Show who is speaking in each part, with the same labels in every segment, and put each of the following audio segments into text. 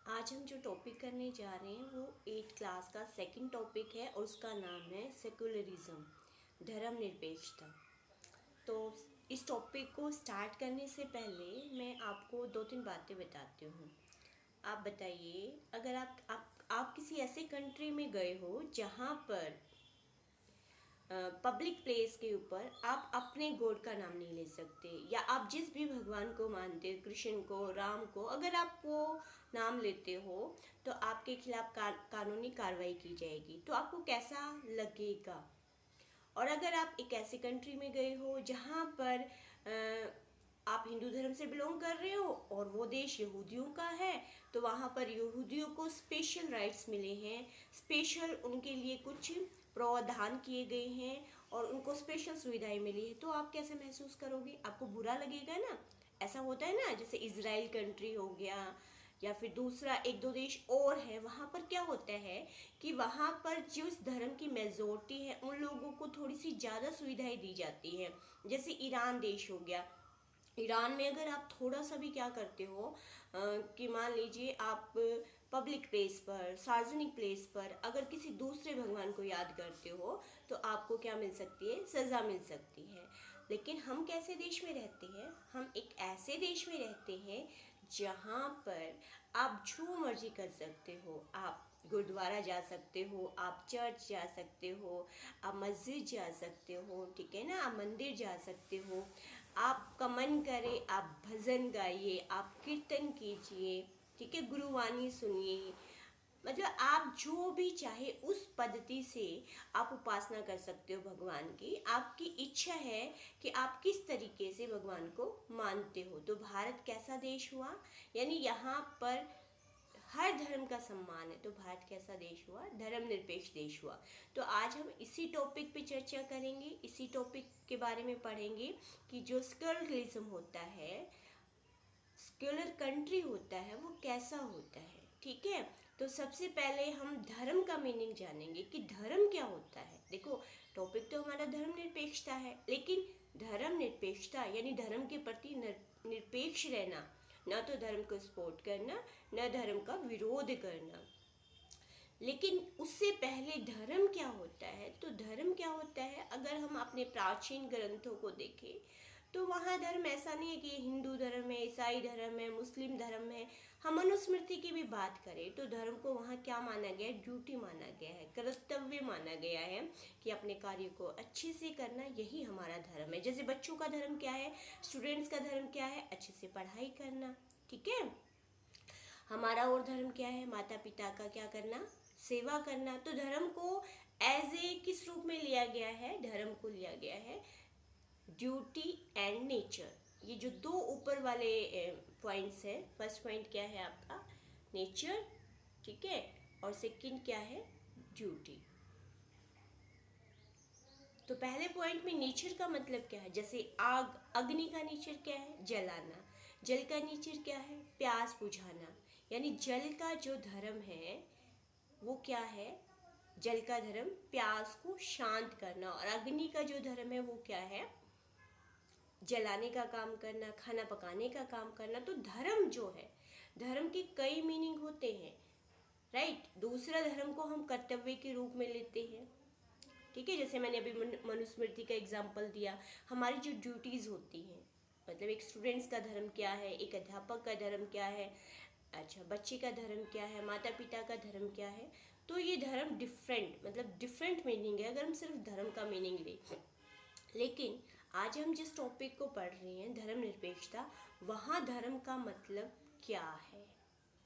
Speaker 1: आज हम जो टॉपिक करने जा रहे हैं वो 8th क्लास का सेकंड टॉपिक है और उसका नाम है सेकुलरिज्म, धर्मनिरपेक्षता। तो इस टॉपिक को स्टार्ट करने से पहले मैं आपको दो तीन बातें बताती हूँ। आप बताइए, अगर आप किसी ऐसे कंट्री में गए हो जहाँ पर पब्लिक प्लेस के ऊपर आप अपने गॉड का नाम नहीं ले सकते, या आप जिस भी भगवान को मानते हो, कृष्ण को, राम को, अगर आप वो नाम लेते हो तो आपके खिलाफ कानूनी कार्रवाई की जाएगी। तो आपको कैसा लगेगा? और अगर आप एक ऐसे कंट्री में गए हो जहाँ पर आप हिंदू धर्म से बिलोंग कर रहे हो और वो देश यहूदियों का है, तो वहाँ पर यहूदियों को स्पेशल राइट्स मिले हैं, स्पेशल उनके लिए कुछ प्रावधान किए गए हैं और उनको स्पेशल सुविधाएं मिली है। तो आप कैसे महसूस करोगे? आपको बुरा लगेगा ना। ऐसा होता है ना, जैसे इजराइल कंट्री हो गया या फिर दूसरा एक दो देश और है, वहाँ पर क्या होता है कि वहाँ पर जिस धर्म की मेजोरिटी है उन लोगों को थोड़ी सी ज़्यादा सुविधाएं दी जाती हैं। जैसे ईरान देश हो गया, ईरान में अगर आप थोड़ा सा भी क्या करते हो कि मान लीजिए आप पब्लिक प्लेस पर, सार्वजनिक प्लेस पर अगर किसी दूसरे भगवान को याद करते हो तो आपको क्या मिल सकती है? सज़ा मिल सकती है। लेकिन हम कैसे देश में रहते हैं? हम एक ऐसे देश में रहते हैं जहाँ पर आप जो मर्जी कर सकते हो। आप गुरुद्वारा जा सकते हो, आप चर्च जा सकते हो, आप मस्जिद जा सकते हो, ठीक है ना, आप मंदिर जा सकते हो। आपका मन करे आप भजन गाइए, आप कीर्तन कीजिए, ठीक है, गुरुवाणी सुनिए। मतलब आप जो भी चाहे उस पद्धति से आप उपासना कर सकते हो भगवान की। आपकी इच्छा है कि आप किस तरीके से भगवान को मानते हो। तो भारत कैसा देश हुआ? यानी यहाँ पर हर धर्म का सम्मान है। तो भारत कैसा देश हुआ? धर्मनिरपेक्ष देश हुआ। तो आज हम इसी टॉपिक पे चर्चा करेंगे, इसी टॉपिक के बारे में पढ़ेंगे कि जो सेकुलरिज्म होता है, सेक्युलर कंट्री होता है, वो कैसा होता है। ठीक है, तो सबसे पहले हम धर्म का मीनिंग जानेंगे कि धर्म क्या होता है। देखो, टॉपिक तो हमारा धर्मनिरपेक्षता है, लेकिन धर्मनिरपेक्षता यानी धर्म के प्रति निरपेक्ष रहना, न तो धर्म को सपोर्ट करना, न धर्म का विरोध करना। लेकिन उससे पहले धर्म क्या होता है? तो धर्म क्या होता है, अगर हम अपने प्राचीन ग्रंथों को देखें तो वहाँ धर्म ऐसा नहीं है कि हिंदू धर्म है, ईसाई धर्म है, मुस्लिम धर्म है। हम मनुस्मृति की भी बात करें तो धर्म को वहाँ क्या माना गया है? ड्यूटी माना गया है, कर्तव्य माना गया है कि अपने कार्य को अच्छे से करना, यही हमारा धर्म है। जैसे बच्चों का धर्म क्या है, स्टूडेंट्स का धर्म क्या है? अच्छे से पढ़ाई करना, ठीक है। हमारा और धर्म क्या है? माता पिता का क्या करना? सेवा करना। तो धर्म को एज ए किस रूप में लिया गया है? धर्म को लिया गया है ड्यूटी एंड नेचर। ये जो दो ऊपर वाले पॉइंट्स हैं, फर्स्ट पॉइंट क्या है आपका? नेचर, ठीक है, और सेकंड क्या है? ड्यूटी। तो पहले पॉइंट में नेचर का मतलब क्या है? जैसे आग, अग्नि का नेचर क्या है? जलाना। जल का नेचर क्या है? प्यास बुझाना। यानी जल का जो धर्म है वो क्या है? जल का धर्म प्यास को शांत करना। और अग्नि का जो धर्म है वो क्या है? जलाने का काम करना, खाना पकाने का काम करना। तो धर्म जो है, धर्म के कई मीनिंग होते हैं, राइट। दूसरा धर्म को हम कर्तव्य के रूप में लेते हैं, ठीक है। जैसे मैंने अभी मनुस्मृति का एग्जाम्पल दिया। हमारी जो ड्यूटीज़ होती हैं, मतलब एक स्टूडेंट्स का धर्म क्या है, एक अध्यापक का धर्म क्या है, अच्छा बच्चे का धर्म क्या है, माता पिता का धर्म क्या है। तो ये धर्म डिफरेंट, मतलब डिफरेंट मीनिंग है अगर हम सिर्फ धर्म का मीनिंग लें। लेकिन आज हम जिस टॉपिक को पढ़ रहे हैं, धर्मनिरपेक्षता, वहाँ धर्म का मतलब क्या है,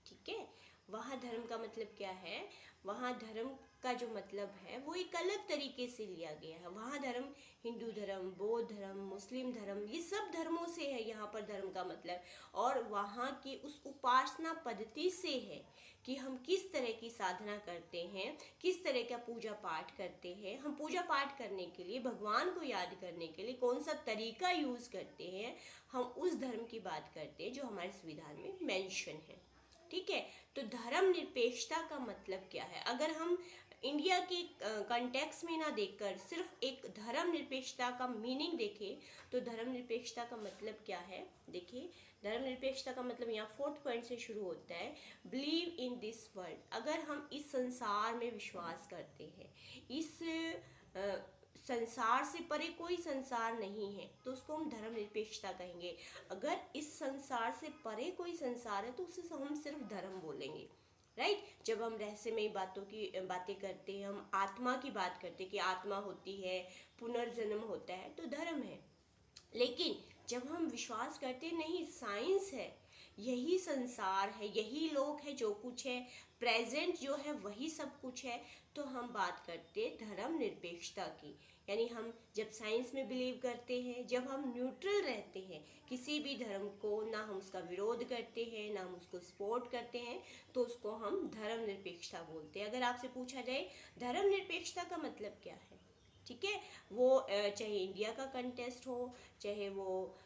Speaker 1: ठीक है। वहाँ धर्म का मतलब क्या है? वहाँ धर्म का जो मतलब है वो एक अलग तरीके से लिया गया है। वहाँ धर्म, हिंदू धर्म, बौद्ध धर्म, मुस्लिम धर्म, ये सब धर्मों से है यहाँ पर धर्म का मतलब। और वहाँ की उस उपासना पद्धति से है कि हम किस तरह की साधना करते हैं, किस तरह का पूजा पाठ करते हैं। हम पूजा पाठ करने के लिए, भगवान को याद करने के लिए कौन सा तरीका यूज़ करते हैं, हम उस धर्म की बात करते हैं जो हमारे संविधान में मेंशन है, ठीक है। तो धर्म निरपेक्षता का मतलब क्या है? अगर हम इंडिया के कंटेक्स में ना देखकर सिर्फ एक धर्मनिरपेक्षता का मीनिंग देखें तो धर्मनिरपेक्षता का मतलब क्या है। देखिए, धर्मनिरपेक्षता का मतलब यहाँ 4th पॉइंट से शुरू होता है, बिलीव इन दिस वर्ल्ड। अगर हम इस संसार में विश्वास करते हैं, इस संसार से परे कोई संसार नहीं है, तो उसको हम धर्मनिरपेक्षता कहेंगे। अगर इस संसार से परे कोई संसार है तो उसे हम सिर्फ धर्म बोलेंगे, राइट। जब हम रहस्यमय बातें करते हैं, हम आत्मा की बात करते हैं कि आत्मा होती है, पुनर्जन्म होता है, तो धर्म है। लेकिन जब हम विश्वास करते नहीं, साइंस है, यही संसार है, यही लोक है, जो कुछ है प्रेजेंट जो है वही सब कुछ है, तो हम बात करते धर्म निरपेक्षता की। यानी हम जब साइंस में बिलीव करते हैं, जब हम न्यूट्रल रहते हैं किसी भी धर्म को, ना हम उसका विरोध करते हैं ना हम उसको सपोर्ट करते हैं, तो उसको हम धर्म निरपेक्षता बोलते हैं। अगर आपसे पूछा जाए धर्म निरपेक्षता का मतलब क्या है, ठीक है, वो चाहे इंडिया का कंटेक्स्ट हो, चाहे वो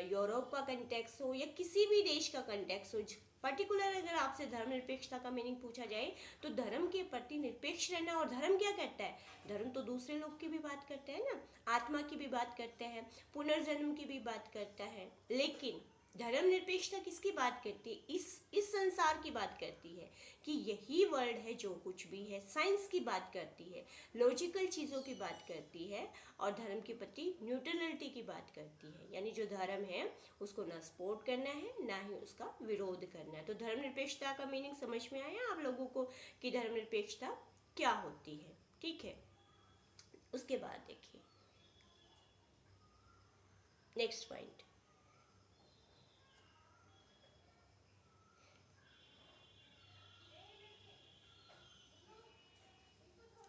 Speaker 1: यूरोप का कंटेक्स्ट हो, या किसी भी देश का कंटेक्स्ट हो, पर्टिकुलर अगर आपसे धर्मनिरपेक्षता का मीनिंग पूछा जाए तो धर्म के प्रति निरपेक्ष रहना। और धर्म क्या करता है, धर्म तो दूसरे लोग की भी बात करता है ना, आत्मा की भी बात करता है, पुनर्जन्म की भी बात करता है। लेकिन धर्मनिरपेक्षता किसकी बात करती है, इस संसार की बात करती है कि यही वर्ल्ड है, जो कुछ भी है, साइंस की बात करती है, लॉजिकल चीज़ों की बात करती है, और धर्म के प्रति न्यूट्रलिटी की बात करती है। यानी जो धर्म है उसको ना सपोर्ट करना है ना ही उसका विरोध करना है। तो धर्मनिरपेक्षता का मीनिंग समझ में आया आप लोगों को कि धर्मनिरपेक्षता क्या होती है, ठीक है। उसके बाद देखिए नेक्स्ट पॉइंट,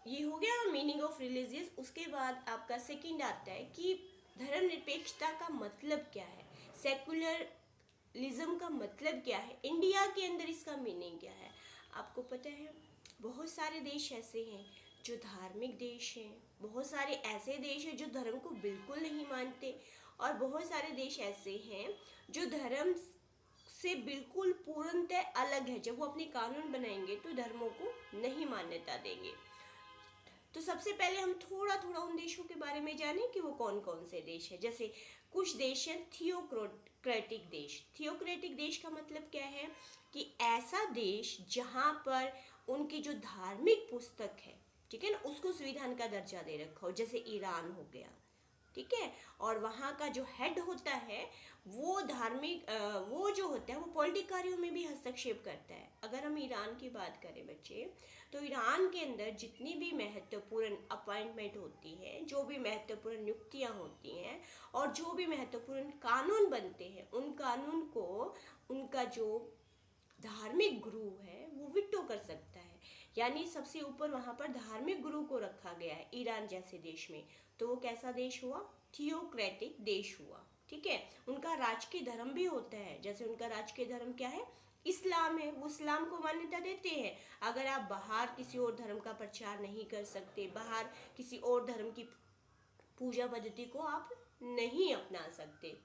Speaker 1: ये हो गया मीनिंग ऑफ रिलीजियस। उसके बाद आपका सेकंड आता है कि धर्मनिरपेक्षता का मतलब क्या है, सेकुलरिज्म का मतलब क्या है, इंडिया के अंदर इसका मीनिंग क्या है। आपको पता है बहुत सारे देश ऐसे हैं जो धार्मिक देश हैं, बहुत सारे ऐसे देश हैं जो धर्म को बिल्कुल नहीं मानते, और बहुत सारे देश ऐसे हैं जो धर्म से बिल्कुल पूर्णतः अलग है। जब वो अपने कानून बनाएंगे तो धर्मों को नहीं मान्यता देंगे। तो सबसे पहले हम थोड़ा थोड़ा उन देशों के बारे में जानें कि वो कौन कौन से देश है। जैसे कुछ देश हैं थियोक्रेटिक देश। थियोक्रेटिक देश का मतलब क्या है कि ऐसा देश जहाँ पर उनकी जो धार्मिक पुस्तक है, ठीक है ना, उसको संविधान का दर्जा दे रखा हो, जैसे ईरान हो गया, ठीक है। और वहाँ का जो हेड होता है वो धार्मिक वो जो होता है वो पॉलिटिक कार्यों में भी हस्तक्षेप करता है। अगर हम ईरान की बात करें बच्चे, तो ईरान के अंदर जितनी भी महत्वपूर्ण अपॉइंटमेंट होती है, जो भी महत्वपूर्ण नियुक्तियाँ होती हैं और जो भी महत्वपूर्ण कानून बनते हैं, उन कानून को उनका जो धार्मिक गुरु है वो विटो कर सकता है। यानी सबसे ऊपर वहाँ पर धार्मिक गुरु को रखा गया है ईरान जैसे देश में। तो वो कैसा देश हुआ, थियोक्रेटिक देश हुआ, ठीक है। उनका राजकीय धर्म भी होता है, जैसे उनका राजकीय धर्म क्या है, इस्लाम है, वो इस्लाम को मान्यता देते हैं। अगर आप बाहर किसी और धर्म का प्रचार नहीं कर सकते, बाहर किसी और धर्म की पूजा पद्धति को आप नहीं अपना सकते।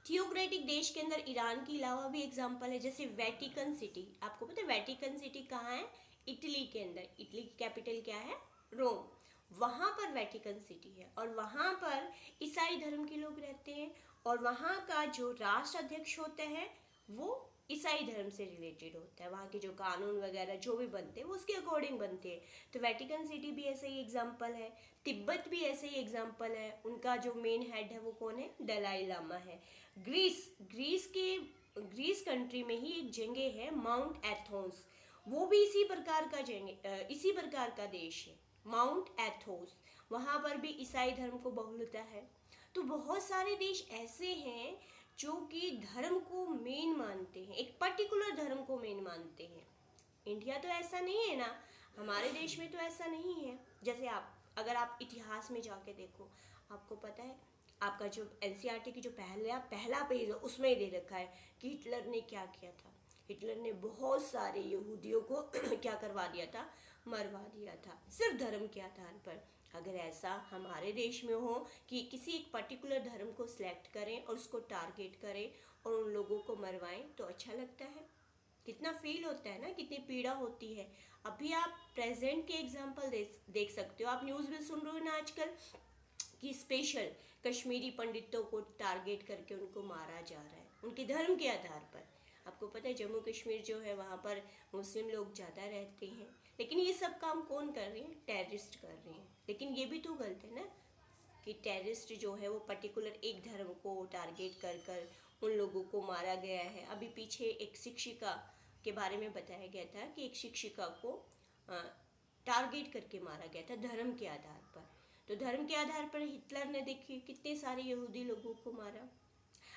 Speaker 1: थियोक्रेटिक देश के अंदर ईरान के अलावा भी एग्जाम्पल है, जैसे वेटिकन सिटी। आपको पता है वेटिकन सिटी कहाँ है, इटली के अंदर। इटली की कैपिटल क्या है, रोम। वहाँ पर वेटिकन सिटी है और वहाँ पर ईसाई धर्म के लोग रहते हैं, और वहाँ का जो राष्ट्र अध्यक्ष होता है वो ईसाई धर्म से रिलेटेड होता है। वहाँ के जो कानून वगैरह जो भी बनते हैं वो उसके अकॉर्डिंग बनते हैं। तो वेटिकन सिटी भी ऐसा ही एग्जाम्पल है। तिब्बत भी ऐसे ही एग्जाम्पल है। उनका जो मेन हेड है वो कौन है, दलाई लामा है। ग्रीस कंट्री में ही एक जगह है माउंट एथोस, वो भी इसी प्रकार का देश है, माउंट एथोस। वहाँ पर भी ईसाई धर्म को बहुलता है। तो बहुत सारे देश ऐसे हैं जो कि धर्म को मेन मानते हैं, एक पर्टिकुलर धर्म को मेन मानते हैं। इंडिया तो ऐसा नहीं है ना, हमारे देश में तो ऐसा नहीं है। जैसे अगर आप इतिहास में जाके देखो, आपको पता है आपका जो एनसीईआरटी की जो पहला पेज है उसमें ही दे रखा है कि हिटलर ने क्या किया था। हिटलर ने बहुत सारे यहूदियों को क्या करवा दिया था, मरवा दिया था, सिर्फ धर्म के आधार पर। अगर ऐसा हमारे देश में हो कि किसी एक पर्टिकुलर धर्म को सिलेक्ट करें और उसको टारगेट करें और उन लोगों को मरवाएं, तो अच्छा लगता है। कितना फील होता है ना, कितनी पीड़ा होती है। अभी आप प्रेजेंट के एग्जाम्पल देख सकते हो, आप न्यूज़ में सुन रहे हो ना आजकल कि स्पेशल कश्मीरी पंडितों को टारगेट करके उनको मारा जा रहा है उनके धर्म के आधार पर। आपको पता है जम्मू कश्मीर जो है वहाँ पर मुस्लिम लोग ज़्यादा रहते हैं, लेकिन ये सब काम कौन कर रहे हैं? टेररिस्ट कर रहे हैं। लेकिन ये भी तो गलत है ना कि टेररिस्ट जो है वो पर्टिकुलर एक धर्म को टारगेट कर कर उन लोगों को मारा गया है। अभी पीछे एक शिक्षिका के बारे में बताया गया था कि एक शिक्षिका को टारगेट करके मारा गया था धर्म के आधार पर। तो धर्म के आधार पर हिटलर ने देखिए कितने सारे यहूदी लोगों को मारा।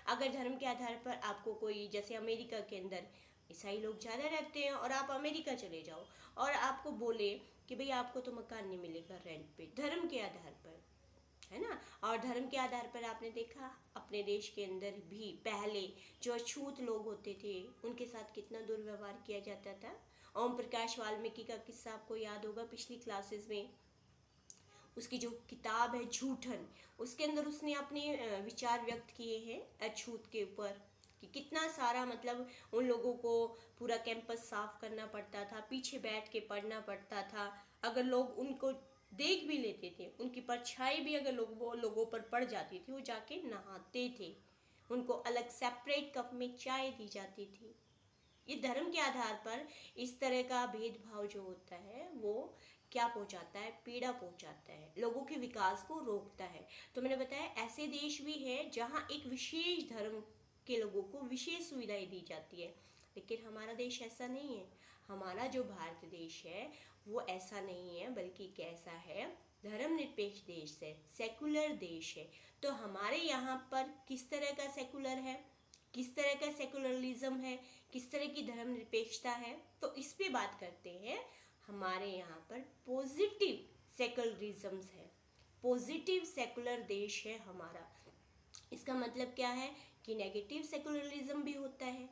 Speaker 1: अगर धर्म के आधार पर आपको कोई, जैसे अमेरिका के अंदर ईसाई लोग ज़्यादा रहते हैं और आप अमेरिका चले जाओ और आपको बोले कि भाई आपको तो मकान नहीं मिलेगा रेंट पे, धर्म के आधार पर, है ना। और धर्म के आधार पर आपने देखा अपने देश के अंदर भी पहले जो अछूत लोग होते थे उनके साथ कितना दुर्व्यवहार किया जाता था। ओम प्रकाश वाल्मीकि का किस्सा आपको याद होगा पिछली क्लासेस में। उसकी जो किताब है झूठन, उसके अंदर उसने अपने विचार व्यक्त किए हैं अछूत के ऊपर कि कितना सारा मतलब उन लोगों को पूरा कैंपस साफ करना पड़ता था, पीछे बैठ के पढ़ना पड़ता था। अगर लोग उनको देख भी लेते थे, उनकी परछाई भी अगर लोगों पर पड़ जाती थी, वो जाके नहाते थे, उनको अलग सेपरेट कप में चाय दी जाती थी। ये धर्म के आधार पर इस तरह का भेदभाव जो होता है वो क्या पहुंचाता है? पीड़ा पहुंचाता है, लोगों के विकास को रोकता है। तो मैंने बताया ऐसे देश भी हैं जहाँ एक विशेष धर्म के लोगों को विशेष सुविधाएं दी जाती है, लेकिन हमारा देश ऐसा नहीं है। हमारा जो भारत देश है वो ऐसा नहीं है, बल्कि कैसा है? धर्मनिरपेक्ष देश है, सेकुलर देश है। तो हमारे यहाँ पर किस तरह का सेकुलर है, किस तरह का सेकुलरिज्म है, किस तरह की धर्मनिरपेक्षता है, तो इस पे बात करते हैं। हमारे यहाँ पर पॉजिटिव सेकुलरिज्म है, पॉजिटिव सेकुलर देश है हमारा। इसका मतलब क्या है कि नेगेटिव सेकुलरिज्म भी होता है।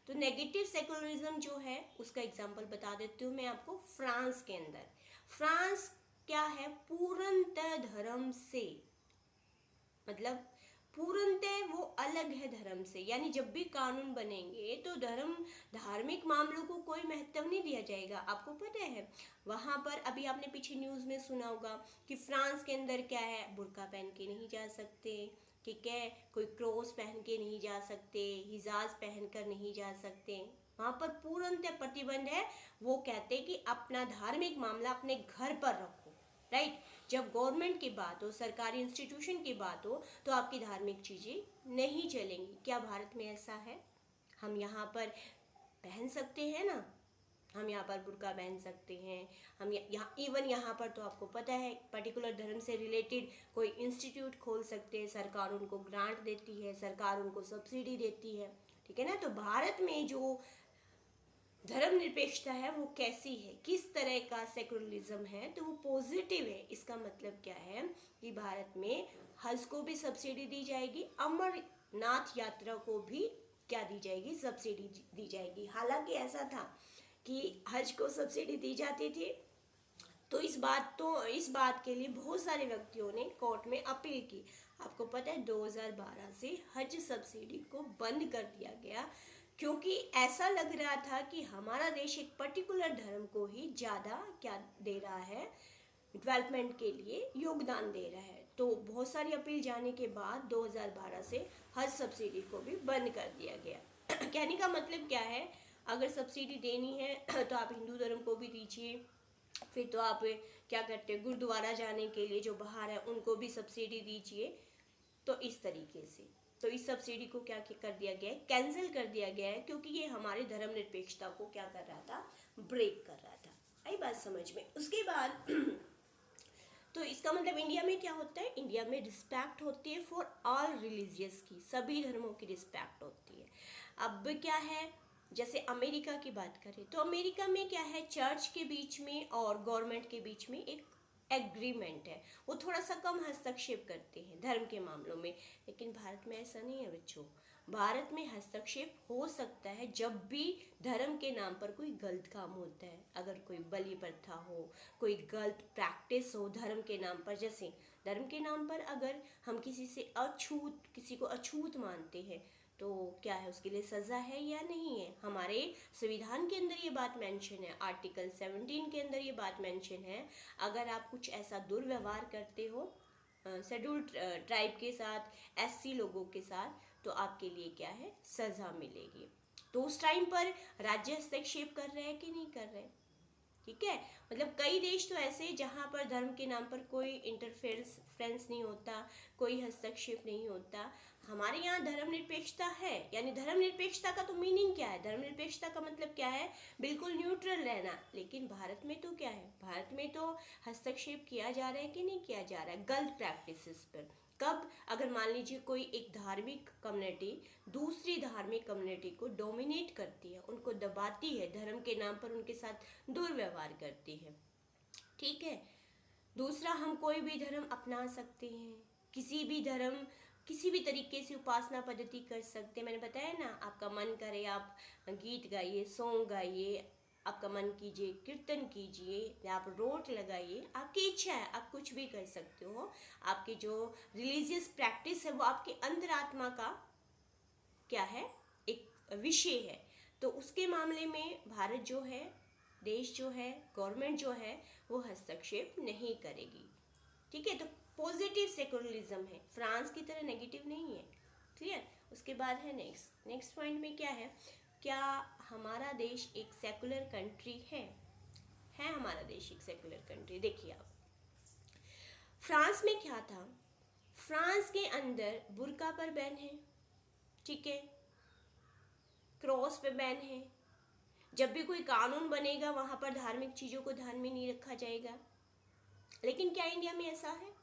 Speaker 1: तो नेगेटिव सेकुलरिज्म जो है उसका एग्जांपल बता देती हूँ मैं आपको। फ्रांस के अंदर, फ्रांस क्या है? पूर्णतः धर्म से, मतलब पूर्णतः वो अलग है धर्म से। यानी जब भी कानून बनेंगे तो धार्मिक मामलों को कोई महत्व नहीं दिया जाएगा। आपको पता है वहाँ पर अभी आपने पीछे न्यूज़ में सुना होगा कि फ्रांस के अंदर क्या है, बुर्का पहन के नहीं जा सकते, ठीक है, कोई क्रॉस पहन के नहीं जा सकते, हिजाज पहन कर नहीं जा सकते। वहाँ पर पूर्णतः प्रतिबंध है। वो कहते कि अपना धार्मिक मामला अपने घर पर रखो, राइट। जब गवर्नमेंट की बात हो, सरकारी इंस्टीट्यूशन की बात हो, तो आपकी धार्मिक चीज़ें नहीं चलेंगी। क्या भारत में ऐसा है? हम यहाँ पर पहन सकते हैं ना, हम यहाँ पर बुर्का पहन सकते हैं। हम यहाँ इवन यहाँ पर तो आपको पता है पर्टिकुलर धर्म से रिलेटेड कोई इंस्टीट्यूट खोल सकते हैं, सरकार उनको ग्रांट देती है, सरकार उनको सब्सिडी देती है, ठीक है ना। तो भारत में जो धर्मनिरपेक्षता है वो कैसी है, किस तरह का सेकुलरिज्म है? तो वो पॉजिटिव है। इसका मतलब क्या है कि भारत में हज को भी सब्सिडी दी जाएगी, अमरनाथ यात्रा को भी क्या दी जाएगी? सब्सिडी दी जाएगी। हालांकि ऐसा था कि हज को सब्सिडी दी जाती थी, तो इस बात के लिए बहुत सारे व्यक्तियों ने कोर्ट में अपील की। आपको पता है 2012 से हज सब्सिडी को बंद कर दिया गया, क्योंकि ऐसा लग रहा था कि हमारा देश एक पर्टिकुलर धर्म को ही ज़्यादा क्या दे रहा है, डेवलपमेंट के लिए योगदान दे रहा है। तो बहुत सारी अपील जाने के बाद 2012 से हज सब्सिडी को भी बंद कर दिया गया। कहने का मतलब क्या है, अगर सब्सिडी देनी है तो आप हिंदू धर्म को भी दीजिए, फिर तो आप क्या करते हैं, गुरुद्वारा जाने के लिए जो बाहर है उनको भी सब्सिडी दीजिए। तो इस तरीके से तो इस सब्सिडी को क्या कर दिया गया है, कैंसिल कर दिया गया है, क्योंकि ये हमारे धर्मनिरपेक्षता को क्या कर रहा था, ब्रेक कर रहा था। आई बात समझ में? उसके बाद तो इसका मतलब इंडिया में क्या होता है, इंडिया में रिस्पेक्ट होती है फॉर ऑल रिलीजियस की, सभी धर्मों की रिस्पेक्ट होती है। अब क्या है, जैसे अमेरिका की बात करें तो अमेरिका में क्या है, चर्च के बीच में और गवर्नमेंट के बीच में एक एग्रीमेंट है, वो थोड़ा सा कम हस्तक्षेप करते हैं धर्म के मामलों में। लेकिन भारत में ऐसा नहीं है बच्चों। भारत में हस्तक्षेप हो सकता है जब भी धर्म के नाम पर कोई गलत काम होता है, अगर कोई बलि प्रथा हो, कोई गलत प्रैक्टिस हो धर्म के नाम पर। जैसे धर्म के नाम पर अगर हम किसी को अछूत मानते हैं, तो क्या है, उसके लिए सज़ा है या नहीं है? हमारे संविधान के अंदर ये बात मेंशन है, आर्टिकल 17 के अंदर ये बात मेंशन है, अगर आप कुछ ऐसा दुर्व्यवहार करते हो शेड्यूल्ड ट्राइब के साथ, एससी लोगों के साथ, तो आपके लिए क्या है, सज़ा मिलेगी। तो उस टाइम पर राज्य हस्तक्षेप कर रहे हैं कि नहीं कर रहे? ठीक है, मतलब कई देश तो ऐसे जहाँ पर धर्म के नाम पर कोई इंटरफेरेंस नहीं होता, कोई हस्तक्षेप नहीं होता। हमारे यहाँ धर्मनिरपेक्षता है, यानी धर्मनिरपेक्षता का तो मीनिंग क्या है, धर्मनिरपेक्षता का मतलब क्या है, बिल्कुल न्यूट्रल रहना। लेकिन भारत में तो क्या है, भारत में तो हस्तक्षेप किया जा रहा है कि नहीं किया जा रहा है गलत प्रैक्टिसेस पर। कब, अगर मान लीजिए कोई एक धार्मिक कम्युनिटी दूसरी धार्मिक कम्युनिटी को डोमिनेट करती है, उनको दबाती है, धर्म के नाम पर उनके साथ दुर्व्यवहार करती है, ठीक है। दूसरा, हम कोई भी धर्म अपना सकते हैं, किसी भी धर्म किसी भी तरीके से उपासना पद्धति कर सकते हैं। मैंने बताया ना, आपका मन करे आप गीत गाइए, सॉन्ग गाइए, आपका मन कीजिए कीर्तन कीजिए, या आप रोट लगाइए, आपकी इच्छा है, आप कुछ भी कर सकते हो। आपकी जो रिलीजियस प्रैक्टिस है वो आपके अंतरात्मा का क्या है, एक विषय है। तो उसके मामले में भारत जो है, देश जो है, गवर्नमेंट जो है, वो हस्तक्षेप नहीं करेगी, ठीक है। तो पॉजिटिव सेकुलरिज्म है, फ्रांस की तरह नेगेटिव नहीं है, क्लियर। उसके बाद है नेक्स्ट पॉइंट में क्या है, क्या हमारा देश एक सेकुलर कंट्री है हमारा देश एक सेकुलर कंट्री? देखिए आप, फ्रांस में क्या था, फ्रांस के अंदर बुर्का पर बैन है, ठीक है, क्रॉस पे बैन है। जब भी कोई कानून बनेगा वहाँ पर धार्मिक चीज़ों को ध्यान में नहीं रखा जाएगा। लेकिन क्या इंडिया में ऐसा है?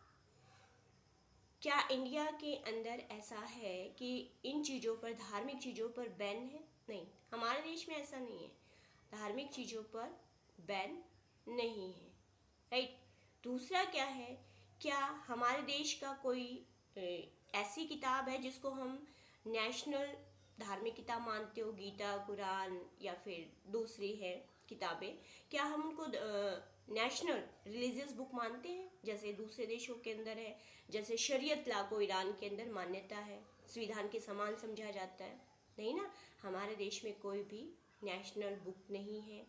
Speaker 1: क्या इंडिया के अंदर ऐसा है कि इन चीज़ों पर, धार्मिक चीज़ों पर बैन है? नहीं, हमारे देश में ऐसा नहीं है, धार्मिक चीज़ों पर बैन नहीं है, राइट। दूसरा क्या है, क्या हमारे देश का कोई ऐसी किताब है जिसको हम नेशनल धार्मिक किताब मानते हो, गीता, कुरान या फिर दूसरी है किताबें, क्या हम उनको नेशनल रिलीजियस बुक मानते हैं जैसे दूसरे देशों के अंदर है? जैसे शरीयत ला को ईरान के अंदर मान्यता है, संविधान के समान समझा जाता है, नहीं ना। हमारे देश में कोई भी नेशनल बुक नहीं है,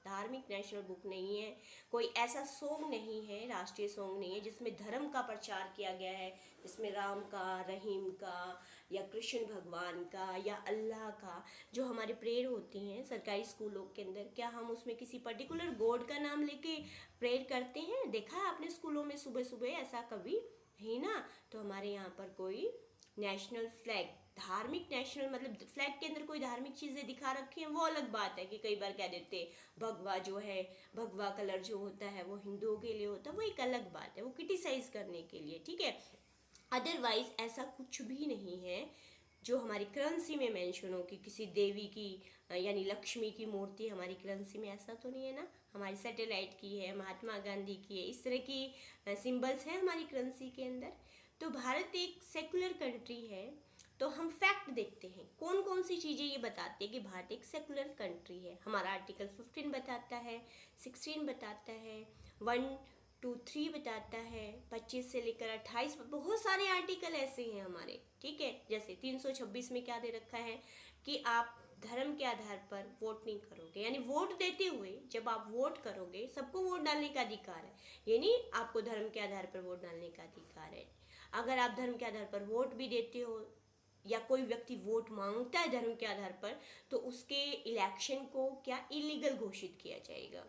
Speaker 1: धार्मिक नेशनल बुक नहीं है, कोई ऐसा सॉन्ग नहीं है, राष्ट्रीय सॉन्ग नहीं है जिसमें धर्म का प्रचार किया गया है, जिसमें राम का, रहीम का, या कृष्ण भगवान का, या अल्लाह का जो हमारे प्रेयर होती हैं सरकारी स्कूलों के अंदर, क्या हम उसमें किसी पर्टिकुलर गॉड का नाम लेके प्रेयर करते हैं? देखा है आपने स्कूलों में सुबह सुबह? ऐसा कभी नहीं ना। तो हमारे यहाँ पर कोई नेशनल फ्लैग, धार्मिक नेशनल मतलब फ्लैग के अंदर कोई धार्मिक चीज़ें दिखा रखी हैं, वो अलग बात है कि कई बार कह देते भगवा जो है, भगवा कलर जो होता है वो हिंदुओं के लिए होता है, वो एक अलग बात है, वो क्रिटिसाइज करने के लिए, ठीक है। अदरवाइज ऐसा कुछ भी नहीं है जो हमारी करेंसी में मेंशन हो कि किसी देवी की यानी लक्ष्मी की मूर्ति हमारी करेंसी में, ऐसा तो नहीं है ना। हमारी सैटेलाइट की है, महात्मा गांधी की है, इस तरह की सिंबल्स हैं हमारी करेंसी के अंदर। तो भारत एक सेकुलर कंट्री है। तो हम फैक्ट देखते हैं, कौन कौन सी चीज़ें ये बताती है कि भारत एक सेकुलर कंट्री है। हमारा आर्टिकल 15 बताता है, 16 बताता है, 1 2 3 बताता है, 25 से लेकर 28, बहुत सारे आर्टिकल ऐसे हैं हमारे, ठीक है। जैसे 326 में क्या दे रखा है कि आप धर्म के आधार पर वोट नहीं करोगे, यानी वोट देते हुए जब आप वोट करोगे, सबको वोट डालने का अधिकार है, यानी आपको धर्म के आधार पर वोट डालने का अधिकार है। अगर आप धर्म के आधार पर वोट भी देते हो या कोई व्यक्ति वोट मांगता है धर्म के आधार पर, तो उसके इलेक्शन को क्या इलीगल घोषित किया जाएगा,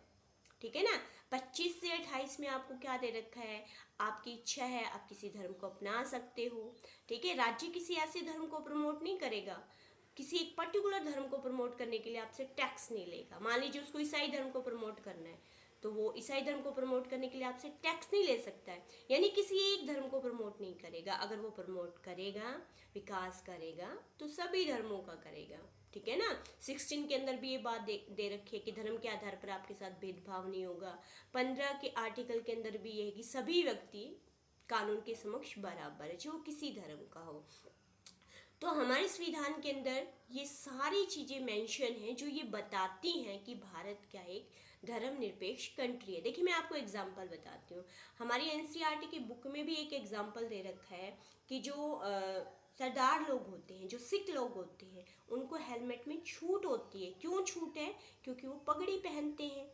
Speaker 1: ठीक है ना। 25 से 28 में आपको क्या दे रखा है, आपकी इच्छा है आप किसी धर्म को अपना सकते हो, ठीक है। राज्य किसी ऐसे धर्म को प्रमोट नहीं करेगा, किसी एक पर्टिकुलर धर्म को प्रमोट करने के लिए आपसे टैक्स नहीं लेगा। मान लीजिए उसको ईसाई धर्म को प्रमोट करना है, तो वो ईसाई धर्म को प्रमोट करने के लिए आपसे टैक्स नहीं ले सकता है, यानी किसी एक धर्म को प्रमोट नहीं करेगा। अगर वो प्रमोट करेगा, विकास करेगा, तो सभी धर्मों का करेगा, ठीक है ना। 16 के अंदर भी ये बात दे रखी है कि धर्म के आधार पर आपके साथ भेदभाव नहीं होगा। 15 के आर्टिकल के अंदर भी ये है कि सभी व्यक्ति कानून के समक्ष बराबर है, जो किसी धर्म का हो। तो हमारे संविधान के अंदर ये सारी चीज़ें मेंशन हैं जो ये बताती हैं कि भारत क्या एक धर्मनिरपेक्ष कंट्री है। देखिए मैं आपको एग्जांपल बताती हूँ, हमारी एनसीईआरटी की बुक में भी एक एग्जांपल दे रखा है कि जो सरदार लोग होते हैं, जो सिख लोग होते हैं, उनको हेलमेट में छूट होती है। क्यों छूट है? क्योंकि वो पगड़ी पहनते हैं,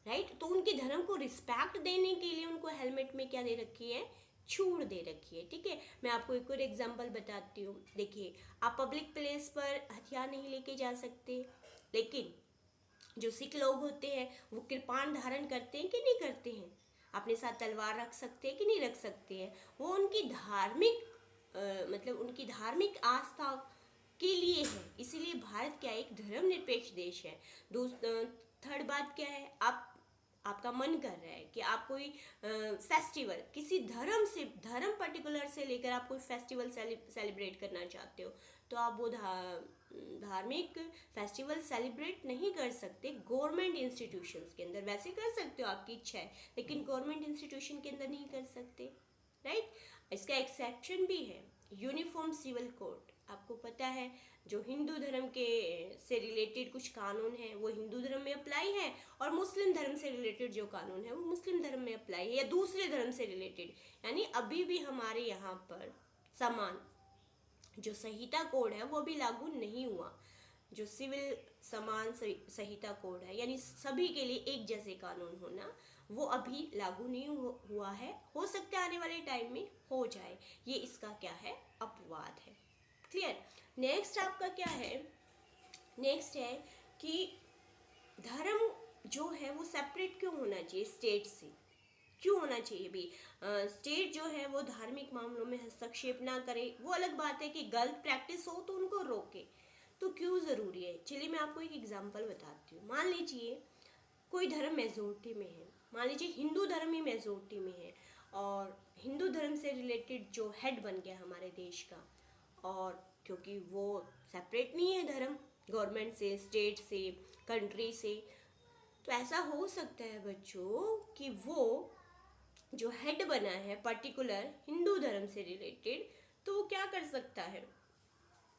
Speaker 1: राइट। तो उनके धर्म को रिस्पेक्ट देने के लिए उनको हेलमेट में क्या दे रखी है? छूट दे रखी है, ठीक है। मैं आपको एक और एग्जांपल बताती हूँ। देखिए, आप पब्लिक प्लेस पर हथियार नहीं लेके जा सकते, लेकिन जो सिख लोग होते हैं वो कृपाण धारण करते हैं कि नहीं करते हैं? अपने साथ तलवार रख सकते हैं कि नहीं रख सकते हैं? वो उनकी धार्मिक मतलब उनकी धार्मिक आस्था के लिए है। इसीलिए भारत क्या है? एक धर्मनिरपेक्ष देश है। थर्ड बात क्या है? आपका मन कर रहा है कि आप कोई फेस्टिवल किसी धर्म से, धर्म पर्टिकुलर से लेकर आप कोई फेस्टिवल सेलिब्रेट करना चाहते हो, तो आप वो धार्मिक फेस्टिवल सेलिब्रेट नहीं कर सकते गवर्नमेंट इंस्टीट्यूशंस के अंदर। वैसे कर सकते हो, आपकी इच्छा है, लेकिन गवर्नमेंट इंस्टीट्यूशन के अंदर नहीं कर सकते, राइट। इसका एक्सेप्शन भी है, यूनिफॉर्म सिविल कोड। आपको पता है, जो हिंदू धर्म के से रिलेटेड कुछ कानून हैं वो हिंदू धर्म में अप्लाई है, और मुस्लिम धर्म से रिलेटेड जो कानून है वो मुस्लिम धर्म में अप्लाई है, या दूसरे धर्म से रिलेटेड। यानी अभी भी हमारे यहाँ पर समान जो संहिता कोड है वो भी लागू नहीं हुआ। जो सिविल समान संहिता कोड है, यानी सभी के लिए एक जैसे कानून होना, वो अभी लागू नहीं हुआ है। हो सकता है आने वाले टाइम में हो जाए। ये इसका क्या है? अपवाद है। क्लियर। नेक्स्ट आपका क्या है? नेक्स्ट है कि धर्म जो है वो सेपरेट क्यों होना चाहिए स्टेट से? क्यों होना चाहिए भी? स्टेट जो है वो धार्मिक मामलों में हस्तक्षेप ना करे। वो अलग बात है कि गलत प्रैक्टिस हो तो उनको रोके, तो क्यों ज़रूरी है? चलिए मैं आपको एक एग्जांपल बताती हूँ। मान लीजिए कोई धर्म मेजोरिटी में है, मान लीजिए हिंदू धर्म ही मेजोरिटी में है, और हिंदू धर्म से रिलेटेड जो हेड बन गया हमारे देश का, और क्योंकि वो सेपरेट नहीं है धर्म गवर्नमेंट से, स्टेट से, कंट्री से, तो ऐसा हो सकता है बच्चों कि वो जो हेड बना है पर्टिकुलर हिंदू धर्म से रिलेटेड, तो वो क्या कर सकता है?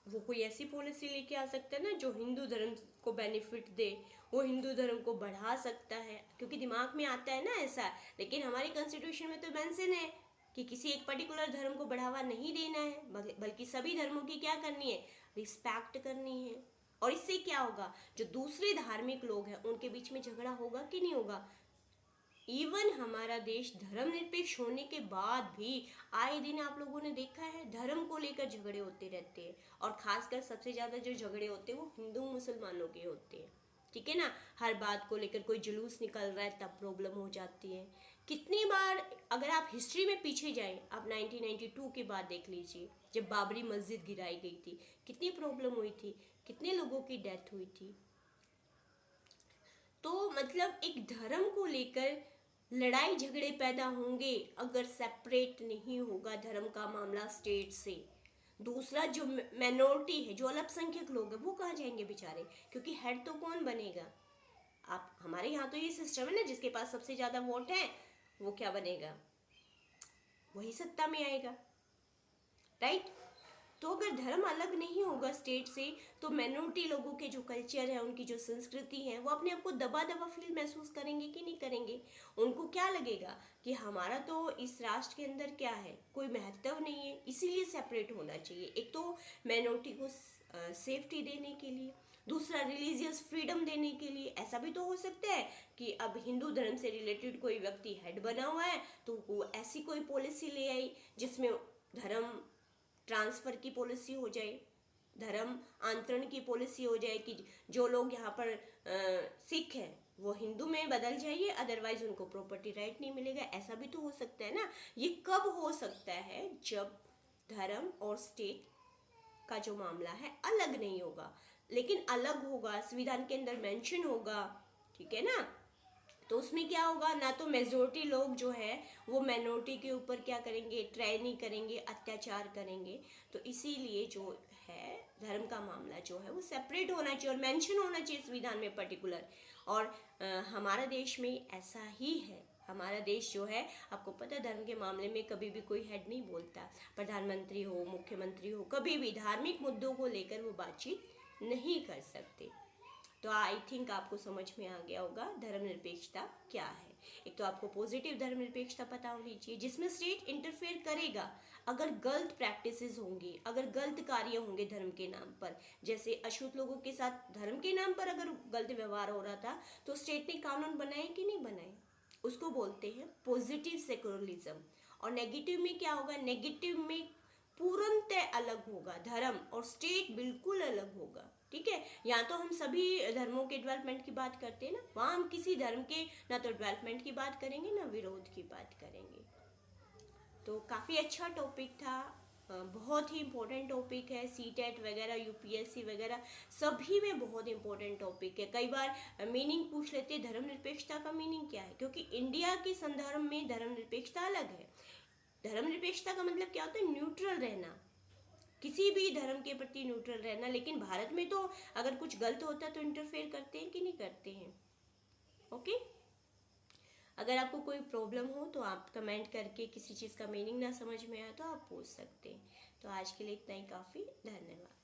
Speaker 1: वो कोई ऐसी पॉलिसी लेके आ सकता है ना जो हिंदू धर्म को बेनिफिट दे, वो हिंदू धर्म को बढ़ा सकता है, क्योंकि दिमाग में आता है ना ऐसा। लेकिन हमारे कॉन्स्टिट्यूशन में तो मेंशन है कि किसी एक पर्टिकुलर धर्म को बढ़ावा नहीं देना है, बल्कि सभी धर्मों की क्या करनी है? रिस्पेक्ट करनी है। और इससे क्या होगा? जो दूसरे धार्मिक लोग हैं उनके बीच में झगड़ा होगा कि नहीं होगा? इवन हमारा देश धर्मनिरपेक्ष होने के बाद भी आए दिन आप लोगों ने देखा है धर्म को लेकर झगड़े होते रहते हैं, और खासकर सबसे ज़्यादा जो झगड़े होते हैं वो हिंदू मुसलमानों के होते हैं, ठीक है ना। हर बात को लेकर कोई जुलूस निकल रहा है तब प्रॉब्लम हो जाती है। कितनी बार, अगर आप हिस्ट्री में पीछे जाएं, आप 1992 के बाद देख लीजिए, जब बाबरी मस्जिद गिराई गई थी, कितनी प्रॉब्लम हुई थी, कितने लोगों की डेथ हुई थी। तो मतलब एक धर्म को लेकर लड़ाई झगड़े पैदा होंगे अगर सेपरेट नहीं होगा धर्म का मामला स्टेट से। दूसरा, जो माइनॉरिटी है, जो अल्पसंख्यक लोग हैं, वो कहाँ जाएंगे बेचारे? क्योंकि हेड तो कौन बनेगा? आप, हमारे यहाँ तो ये सिस्टम है ना, जिसके पास सबसे ज़्यादा वोट है वो क्या बनेगा? वही सत्ता में आएगा, राइट। तो अगर धर्म अलग नहीं होगा स्टेट से, तो माइनॉरिटी लोगों के जो कल्चर है, उनकी जो संस्कृति है, वो अपने आप को दबा दबा फील महसूस करेंगे कि नहीं करेंगे? उनको क्या लगेगा कि हमारा तो इस राष्ट्र के अंदर क्या है, कोई महत्व नहीं है, इसीलिए सेपरेट होना चाहिए। एक तो माइनॉरिटी को सेफ्टी देने के लिए, दूसरा रिलीजियस फ्रीडम देने के लिए। ऐसा भी तो हो सकता है कि अब हिंदू धर्म से रिलेटेड कोई व्यक्ति हेड बना हुआ है, तो वो ऐसी कोई पॉलिसी ले आई जिसमें धर्म ट्रांसफ़र की पॉलिसी हो जाए, धर्म अंतरण की पॉलिसी हो जाए कि जो लोग यहाँ पर सिख हैं वो हिंदू में बदल जाइए, अदरवाइज उनको प्रॉपर्टी राइट नहीं मिलेगा। ऐसा भी तो हो सकता है ना। ये कब हो सकता है? जब धर्म और स्टेट का जो मामला है अलग नहीं होगा, लेकिन अलग होगा, संविधान के अंदर मेंशन होगा, ठीक है ना। तो उसमें क्या होगा? ना तो मेजोरिटी लोग जो है वो माइनॉरिटी के ऊपर क्या करेंगे? ट्राई करेंगे, अत्याचार करेंगे। तो इसीलिए जो है धर्म का मामला जो है वो सेपरेट होना चाहिए और मेंशन होना चाहिए संविधान में पर्टिकुलर। और हमारा देश में ऐसा ही है। हमारा देश जो है, आपको पता है, धर्म के मामले में कभी भी कोई हेड नहीं बोलता। प्रधानमंत्री हो, मुख्यमंत्री हो, कभी भी धार्मिक मुद्दों को लेकर वो बातचीत नहीं कर सकते। तो आई थिंक आपको समझ में आ गया होगा धर्मनिरपेक्षता क्या है। एक तो आपको पॉजिटिव धर्मनिरपेक्षता पता होनी चाहिए, जिसमें स्टेट इंटरफेयर करेगा अगर गलत प्रैक्टिसेस होंगी, अगर गलत कार्य होंगे धर्म के नाम पर। जैसे अछूत लोगों के साथ धर्म के नाम पर अगर गलत व्यवहार हो रहा था तो स्टेट ने कानून बनाए कि नहीं बनाए, उसको बोलते हैं पॉजिटिव सेकुलरिज्म। और नेगेटिव में क्या होगा, नेगेटिव में पूर्णतः अलग होगा, धर्म और स्टेट बिल्कुल अलग होगा। ठीक है, यहाँ तो हम सभी धर्मों के डेवलपमेंट की बात करते हैं ना, वहाँ हम किसी धर्म के ना तो डेवलपमेंट की बात करेंगे ना विरोध की बात करेंगे। तो काफ़ी अच्छा टॉपिक था, बहुत ही इम्पोर्टेंट टॉपिक है। सीटेट वगैरह, यूपीएससी वगैरह सभी में बहुत इम्पोर्टेंट टॉपिक है। कई बार मीनिंग पूछ लेते हैं धर्मनिरपेक्षता का मीनिंग क्या है, क्योंकि इंडिया के संदर्भ में धर्मनिरपेक्षता अलग है। धर्मनिरपेक्षता का मतलब क्या होता है, न्यूट्रल रहना, किसी भी धर्म के प्रति न्यूट्रल रहना। लेकिन भारत में तो अगर कुछ गलत होता है तो इंटरफेयर करते हैं कि नहीं करते हैं। ओके, अगर आपको कोई प्रॉब्लम हो तो आप कमेंट करके, किसी चीज़ का मीनिंग ना समझ में आया तो आप पूछ सकते हैं। तो आज के लिए इतना ही काफ़ी, धन्यवाद।